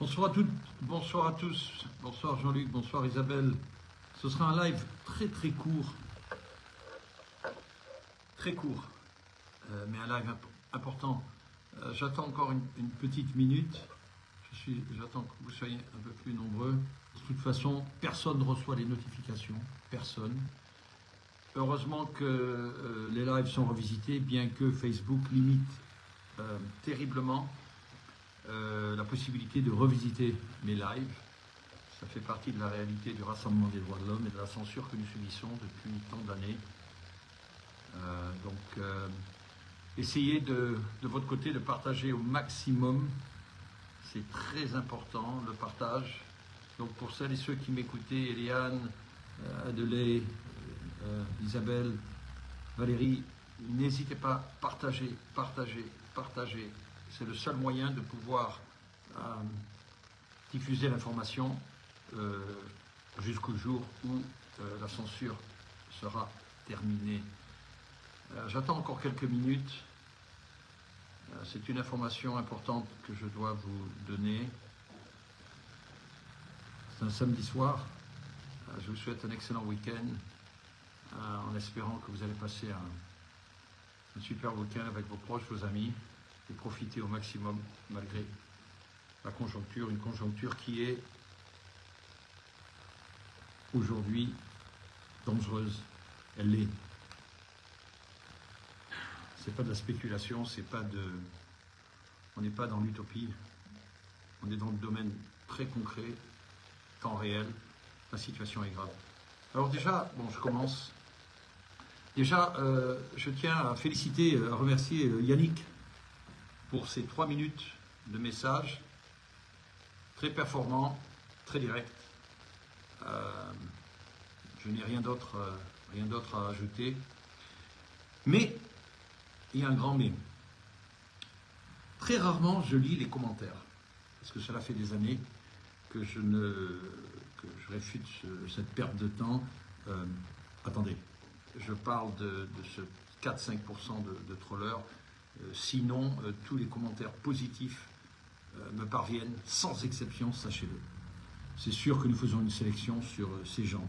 Bonsoir à toutes, bonsoir à tous, bonsoir Jean-Luc, bonsoir Isabelle. Ce sera un live très court, mais un live important. J'attends encore une petite minute, j'attends que vous soyez un peu plus nombreux. De toute façon, personne ne reçoit les notifications, personne. Heureusement que les lives sont revisités, bien que Facebook limite terriblement la possibilité de revisiter mes lives. Ça fait partie de la réalité du Rassemblement des droits de l'homme et de la censure que nous subissons depuis tant d'années. Essayez de votre côté de partager au maximum. C'est très important, le partage. Donc pour celles et ceux qui m'écoutaient, Eliane, Adelais, Isabelle, Valérie, n'hésitez pas, partagez. C'est le seul moyen de pouvoir diffuser l'information jusqu'au jour où la censure sera terminée. J'attends encore quelques minutes. C'est une information importante que je dois vous donner. C'est un samedi soir. Je vous souhaite un excellent week-end en espérant que vous allez passer un super week-end avec vos proches, vos amis et profiter au maximum malgré la conjoncture, une conjoncture qui est aujourd'hui dangereuse. Elle l'est. C'est pas de la spéculation, on n'est pas dans l'utopie, on est dans le domaine très concret, temps réel, la situation est grave. Alors déjà, je commence. Déjà, je tiens à féliciter, à remercier Yannick pour ces 3 minutes de message, très performant, très direct. Je n'ai rien d'autre à ajouter. Mais, il y a un grand mais. Très rarement, je lis les commentaires, parce que cela fait des années que je réfute cette perte de temps. Attendez, je parle de ce 4-5% de trollers. Sinon, tous les commentaires positifs me parviennent, sans exception, sachez-le. C'est sûr que nous faisons une sélection sur ces gens,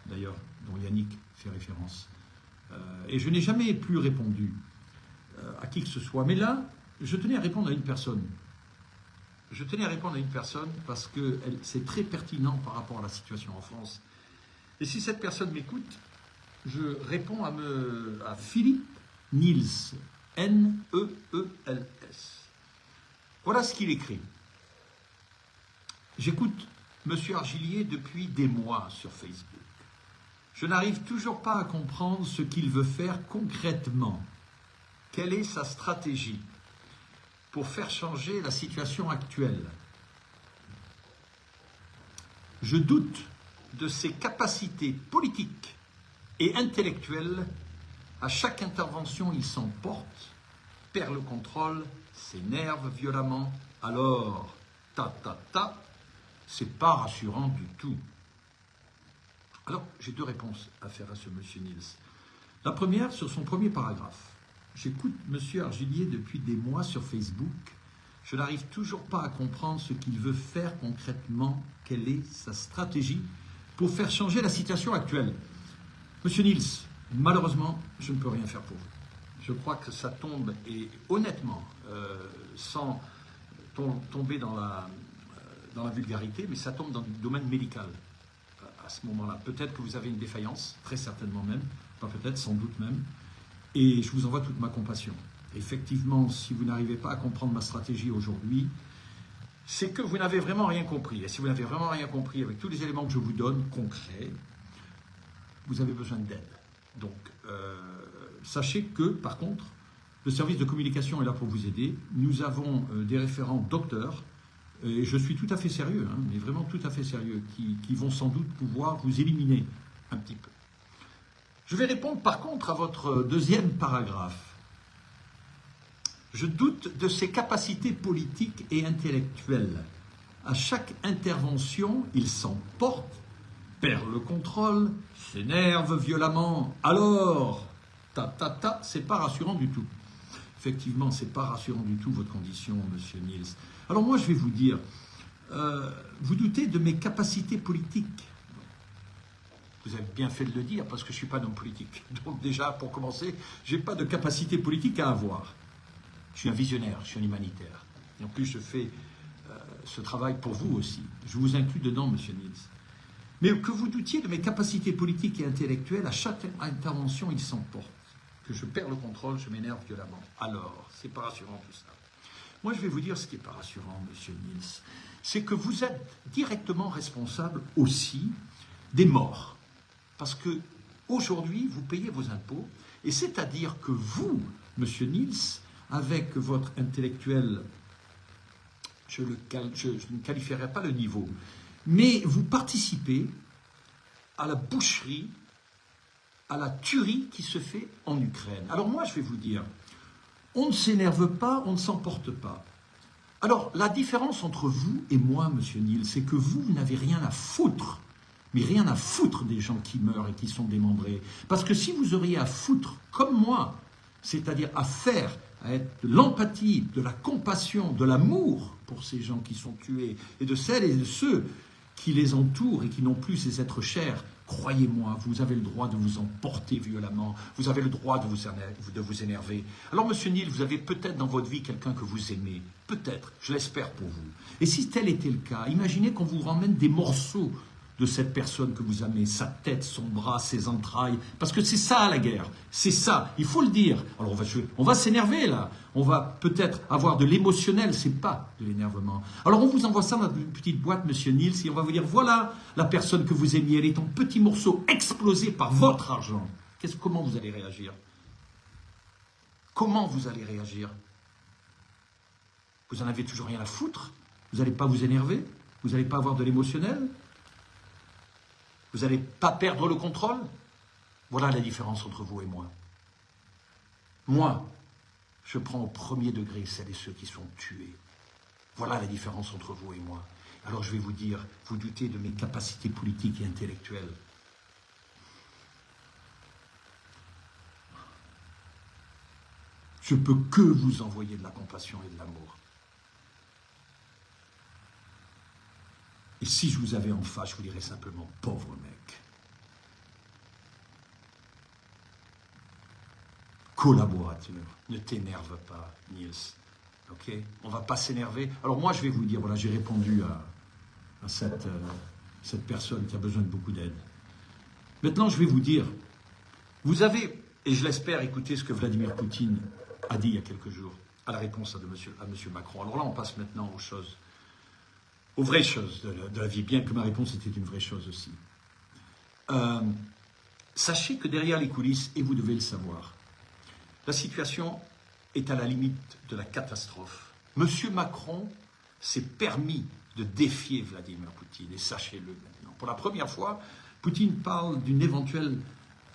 d'ailleurs, dont Yannick fait référence. Et je n'ai jamais plus répondu à qui que ce soit. Mais là, je tenais à répondre à une personne. Je tenais à répondre à une personne parce que c'est très pertinent par rapport à la situation en France. Et si cette personne m'écoute, je réponds à Philippe Niels, N-E-E-L-S. Voilà ce qu'il écrit. J'écoute M. Argilier depuis des mois sur Facebook. Je n'arrive toujours pas à comprendre ce qu'il veut faire concrètement. Quelle est sa stratégie pour faire changer la situation actuelle? Je doute de ses capacités politiques et intellectuelles. À chaque intervention, il s'emporte, perd le contrôle, s'énerve violemment. Alors, c'est pas rassurant du tout. Alors, j'ai 2 réponses à faire à ce monsieur Niels. La première, sur son premier paragraphe. J'écoute monsieur Argilier depuis des mois sur Facebook. Je n'arrive toujours pas à comprendre ce qu'il veut faire concrètement. Quelle est sa stratégie pour faire changer la situation actuelle? Monsieur Niels, malheureusement, je ne peux rien faire pour vous. Je crois que ça tombe, et honnêtement, sans tomber dans la vulgarité, mais ça tombe dans le domaine médical à ce moment-là. Peut-être que vous avez une défaillance, très certainement même, pas peut-être, sans doute même, et je vous envoie toute ma compassion. Effectivement, si vous n'arrivez pas à comprendre ma stratégie aujourd'hui, c'est que vous n'avez vraiment rien compris. Et si vous n'avez vraiment rien compris avec tous les éléments que je vous donne, concrets, vous avez besoin d'aide. Donc, sachez que, par contre, le service de communication est là pour vous aider. Nous avons des référents docteurs, et je suis tout à fait sérieux, mais vraiment tout à fait sérieux, qui vont sans doute pouvoir vous éliminer un petit peu. Je vais répondre par contre à votre deuxième paragraphe. Je doute de ses capacités politiques et intellectuelles. À chaque intervention, il s'emporte, perd le contrôle, s'énerve violemment. Alors, c'est pas rassurant du tout. Effectivement, c'est pas rassurant du tout votre condition, monsieur Niels. Alors moi, je vais vous dire, Vous doutez de mes capacités politiques. Vous avez bien fait de le dire, parce que je ne suis pas un homme politique. Donc déjà, pour commencer, je n'ai pas de capacité politique à avoir. Je suis un visionnaire, je suis un humanitaire. Et en plus, je fais ce travail pour vous aussi. Je vous inclus dedans, monsieur Nils. Mais que vous doutiez de mes capacités politiques et intellectuelles, à chaque intervention, il s'emporte. Que je perds le contrôle, je m'énerve violemment. Alors, c'est pas rassurant tout ça. Moi, je vais vous dire ce qui n'est pas rassurant, monsieur Nils. C'est que vous êtes directement responsable aussi des morts. Parce que aujourd'hui, vous payez vos impôts, et c'est-à-dire que vous, monsieur Nils, avec votre intellectuel, je ne qualifierai pas le niveau, mais vous participez à la boucherie, à la tuerie qui se fait en Ukraine. Alors moi, je vais vous dire, on ne s'énerve pas, on ne s'emporte pas. Alors, la différence entre vous et moi, monsieur Nils, c'est que vous n'avez rien à foutre, mais rien à foutre des gens qui meurent et qui sont démembrés. Parce que si vous auriez à foutre, comme moi, c'est-à-dire à faire, à être de l'empathie, de la compassion, de l'amour pour ces gens qui sont tués, et de celles et de ceux qui les entourent et qui n'ont plus ces êtres chers, croyez-moi, vous avez le droit de vous emporter violemment, vous avez le droit de vous énerver. Alors, monsieur Nils, vous avez peut-être dans votre vie quelqu'un que vous aimez, peut-être, je l'espère pour vous. Et si tel était le cas, imaginez qu'on vous ramène des morceaux de cette personne que vous aimez, sa tête, son bras, ses entrailles, parce que c'est ça la guerre, c'est ça, il faut le dire. Alors on va s'énerver là, on va peut-être avoir de l'émotionnel, c'est pas de l'énervement. Alors on vous envoie ça dans une petite boîte, monsieur Nils, et on va vous dire, voilà la personne que vous aimiez, elle est en petits morceaux explosés par votre argent. Comment vous allez réagir? Comment vous allez réagir? Vous en avez toujours rien à foutre? Vous n'allez pas vous énerver? Vous n'allez pas avoir de l'émotionnel? Vous n'allez pas perdre le contrôle? Voilà la différence entre vous et moi. Moi, je prends au premier degré celles et ceux qui sont tués. Voilà la différence entre vous et moi. Alors je vais vous dire, vous doutez de mes capacités politiques et intellectuelles. Je peux que vous envoyer de la compassion et de l'amour. Et si je vous avais en face, je vous dirais simplement, pauvre mec. Collaborateur, ne t'énerve pas, Nils. Ok? On ne va pas s'énerver. Alors moi, je vais vous dire, voilà, j'ai répondu à cette personne qui a besoin de beaucoup d'aide. Maintenant, je vais vous dire, vous avez, et je l'espère, écouté ce que Vladimir Poutine a dit il y a quelques jours, à la réponse à M. Macron. Alors là, on passe maintenant aux vraies choses de la vie, bien que ma réponse était une vraie chose aussi. Sachez que derrière les coulisses, et vous devez le savoir, la situation est à la limite de la catastrophe. M. Macron s'est permis de défier Vladimir Poutine, et sachez-le maintenant. Pour la première fois, Poutine parle d'une éventuelle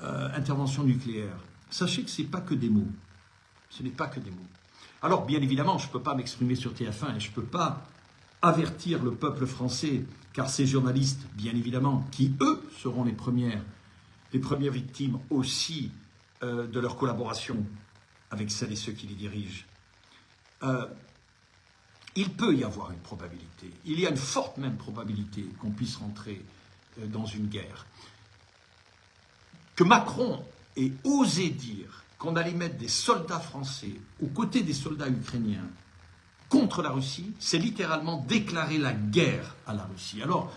intervention nucléaire. Sachez que ce n'est pas que des mots. Ce n'est pas que des mots. Alors, bien évidemment, je ne peux pas m'exprimer sur TF1 et je ne peux pas avertir le peuple français, car ces journalistes, bien évidemment, qui, eux, seront les premières victimes aussi de leur collaboration avec celles et ceux qui les dirigent. Il peut y avoir une probabilité, il y a une forte même probabilité qu'on puisse rentrer dans une guerre. Que Macron ait osé dire qu'on allait mettre des soldats français aux côtés des soldats ukrainiens contre la Russie, c'est littéralement déclarer la guerre à la Russie. Alors,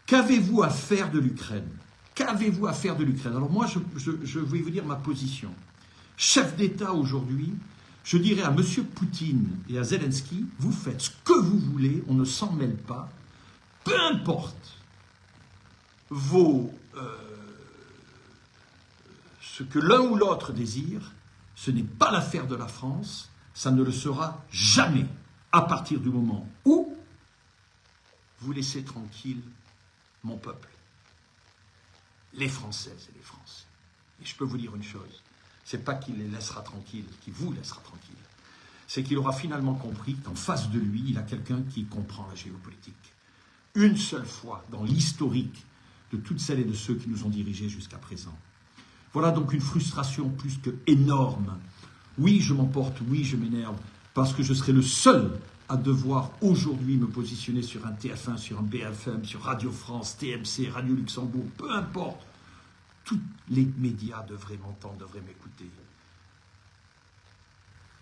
qu'avez-vous à faire de l'Ukraine? Qu'avez-vous à faire de l'Ukraine? Alors moi, je vais vous dire ma position. Chef d'État aujourd'hui, je dirais à M. Poutine et à Zelensky, vous faites ce que vous voulez, on ne s'en mêle pas, peu importe ce que l'un ou l'autre désire, ce n'est pas l'affaire de la France, ça ne le sera jamais, à partir du moment où vous laissez tranquille mon peuple, les Françaises et les Français. Et je peux vous dire une chose, c'est pas qu'il les laissera tranquilles, qu'il vous laissera tranquille, c'est qu'il aura finalement compris qu'en face de lui, il a quelqu'un qui comprend la géopolitique. Une seule fois dans l'historique de toutes celles et de ceux qui nous ont dirigés jusqu'à présent. Voilà donc une frustration plus que énorme. Oui, je m'emporte, oui, je m'énerve, parce que je serai le seul à devoir aujourd'hui me positionner sur un TF1, sur un BFM, sur Radio France, TMC, Radio Luxembourg, peu importe. Tous les médias devraient m'entendre, devraient m'écouter.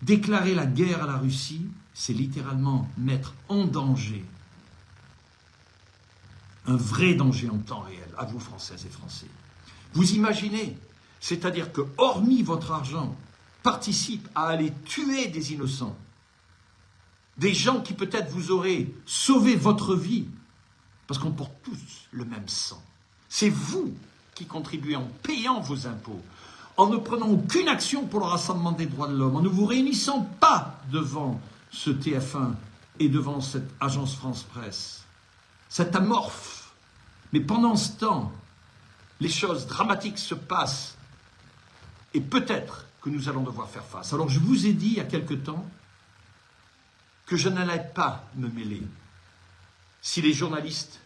Déclarer la guerre à la Russie, c'est littéralement mettre en danger, un vrai danger en temps réel, à vous Françaises et Français. Vous imaginez, c'est-à-dire que hormis votre argent, participe à aller tuer des innocents, des gens qui peut-être vous auraient sauvé votre vie, parce qu'on porte tous le même sang. C'est vous qui contribuez en payant vos impôts, en ne prenant aucune action pour le rassemblement des droits de l'homme, en ne vous réunissant pas devant ce TF1 et devant cette agence France-Presse, cet amorphe. Mais pendant ce temps, les choses dramatiques se passent et peut-être que nous allons devoir faire face. Alors je vous ai dit il y a quelque temps que je n'allais pas me mêler si les journalistes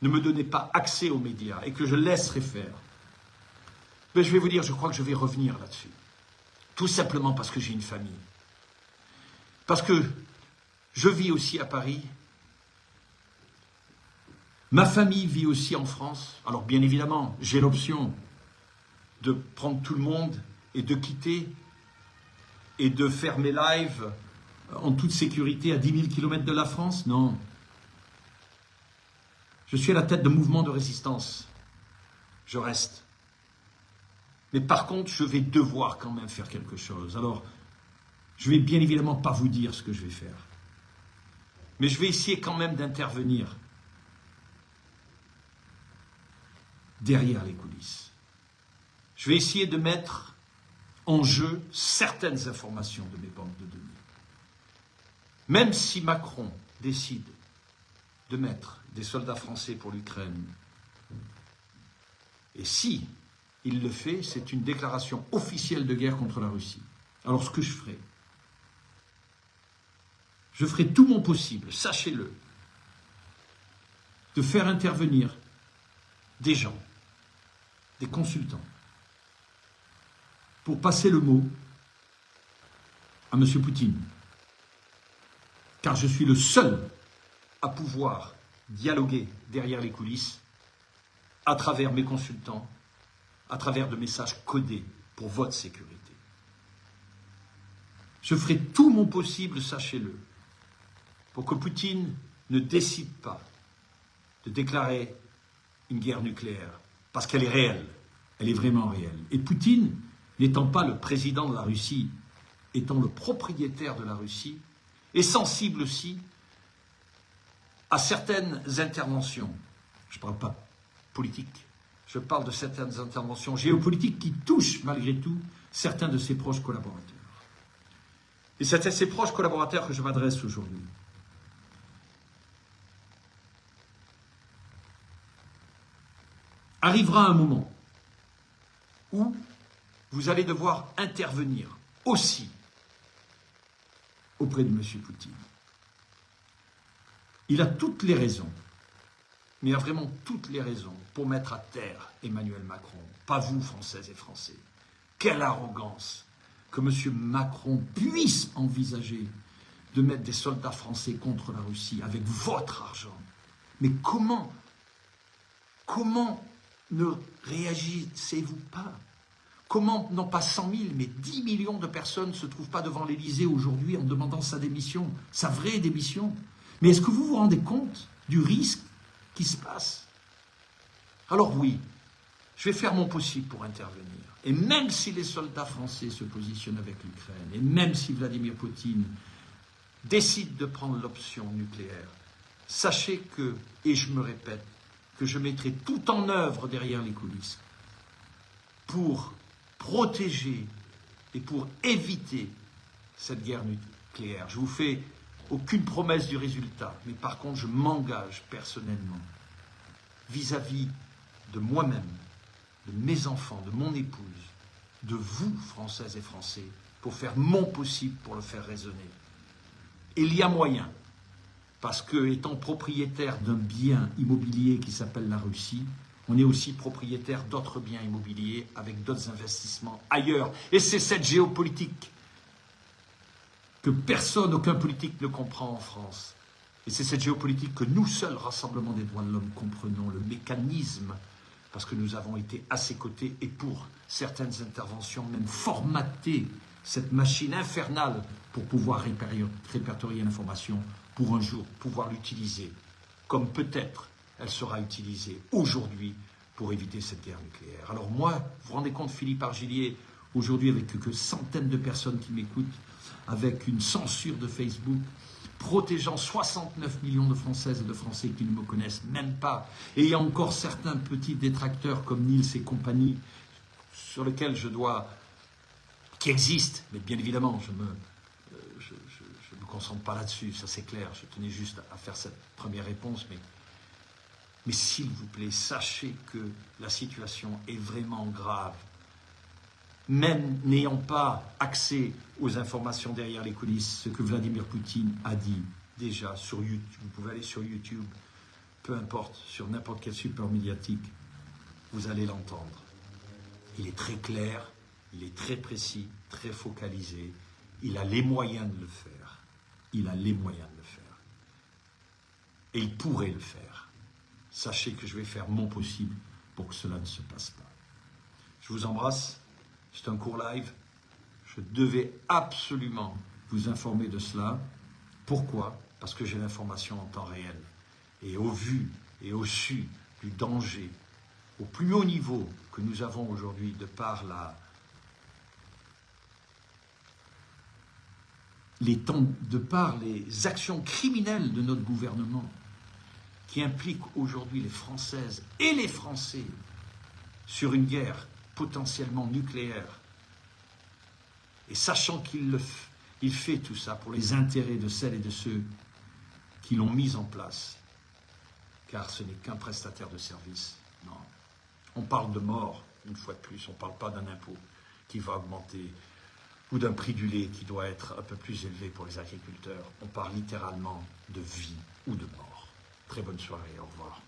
ne me donnaient pas accès aux médias et que je laisserais faire. Mais je vais vous dire, je crois que je vais revenir là-dessus. Tout simplement parce que j'ai une famille. Parce que je vis aussi à Paris. Ma famille vit aussi en France. Alors bien évidemment, j'ai l'option de prendre tout le monde et de quitter et de faire mes lives en toute sécurité à 10 000 km de la France. Non. Je suis à la tête de mouvements de résistance. Je reste. Mais par contre, je vais devoir quand même faire quelque chose. Alors, je vais bien évidemment pas vous dire ce que je vais faire. Mais je vais essayer quand même d'intervenir derrière les coulisses. Je vais essayer de mettre en jeu certaines informations de mes banques de données. Même si Macron décide de mettre des soldats français pour l'Ukraine, et si il le fait, c'est une déclaration officielle de guerre contre la Russie. Alors ce que je ferai tout mon possible, sachez-le, de faire intervenir des gens, des consultants, pour passer le mot à M. Poutine. Car je suis le seul à pouvoir dialoguer derrière les coulisses à travers mes consultants, à travers de messages codés pour votre sécurité. Je ferai tout mon possible, sachez-le, pour que Poutine ne décide pas de déclarer une guerre nucléaire, parce qu'elle est réelle, elle est vraiment réelle. Et Poutine, n'étant pas le président de la Russie, étant le propriétaire de la Russie, est sensible aussi à certaines interventions. Je ne parle pas politique, je parle de certaines interventions géopolitiques qui touchent malgré tout certains de ses proches collaborateurs. Et c'est à ces proches collaborateurs que je m'adresse aujourd'hui. Arrivera un moment où vous allez devoir intervenir aussi auprès de M. Poutine. Il a toutes les raisons, mais il a vraiment toutes les raisons pour mettre à terre Emmanuel Macron. Pas vous, Françaises et Français. Quelle arrogance que M. Macron puisse envisager de mettre des soldats français contre la Russie avec votre argent. Mais comment ne réagissez-vous pas? Comment, non pas 100 000, mais 10 millions de personnes ne se trouvent pas devant l'Élysée aujourd'hui en demandant sa démission, sa vraie démission? Mais est-ce que vous vous rendez compte du risque qui se passe? Alors oui, je vais faire mon possible pour intervenir. Et même si les soldats français se positionnent avec l'Ukraine, et même si Vladimir Poutine décide de prendre l'option nucléaire, sachez que, et je me répète, que je mettrai tout en œuvre derrière les coulisses pour protéger et pour éviter cette guerre nucléaire. Je ne vous fais aucune promesse du résultat, mais par contre, je m'engage personnellement vis-à-vis de moi-même, de mes enfants, de mon épouse, de vous, Françaises et Français, pour faire mon possible pour le faire résonner. Et il y a moyen, parce que, étant propriétaire d'un bien immobilier qui s'appelle la Russie, on est aussi propriétaire d'autres biens immobiliers avec d'autres investissements ailleurs. Et c'est cette géopolitique que personne, aucun politique ne comprend en France. Et c'est cette géopolitique que nous seuls, Rassemblement des droits de l'homme, comprenons, le mécanisme, parce que nous avons été à ses côtés et pour certaines interventions même formaté cette machine infernale pour pouvoir répertorier l'information, pour un jour pouvoir l'utiliser, comme peut-être elle sera utilisée aujourd'hui pour éviter cette guerre nucléaire. Alors moi, vous vous rendez compte, Philippe Argillier, aujourd'hui avec que centaines de personnes qui m'écoutent, avec une censure de Facebook, protégeant 69 millions de Françaises et de Français qui ne me connaissent même pas, et il y a encore certains petits détracteurs comme Niels et compagnie, sur lesquels qui existent, mais bien évidemment, je me concentre pas là-dessus, ça c'est clair, je tenais juste à faire cette première réponse, mais s'il vous plaît, sachez que la situation est vraiment grave. Même n'ayant pas accès aux informations derrière les coulisses, ce que Vladimir Poutine a dit déjà sur YouTube, vous pouvez aller sur YouTube, peu importe, sur n'importe quel support médiatique, vous allez l'entendre. Il est très clair, il est très précis, très focalisé, il a les moyens de le faire. Il a les moyens de le faire. Et il pourrait le faire. Sachez que je vais faire mon possible pour que cela ne se passe pas. Je vous embrasse. C'est un court live. Je devais absolument vous informer de cela. Pourquoi? Parce que j'ai l'information en temps réel. Et au vu et au su du danger, au plus haut niveau que nous avons aujourd'hui, de par les actions criminelles de notre gouvernement, qui impliquent aujourd'hui les Françaises et les Français sur une guerre potentiellement nucléaire, et sachant qu'il fait tout ça pour les intérêts de celles et de ceux qui l'ont mis en place, car ce n'est qu'un prestataire de service. Non. On parle de mort, une fois de plus, on ne parle pas d'un impôt qui va augmenter, ou d'un prix du lait qui doit être un peu plus élevé pour les agriculteurs. On parle littéralement de vie ou de mort. Très bonne soirée, au revoir.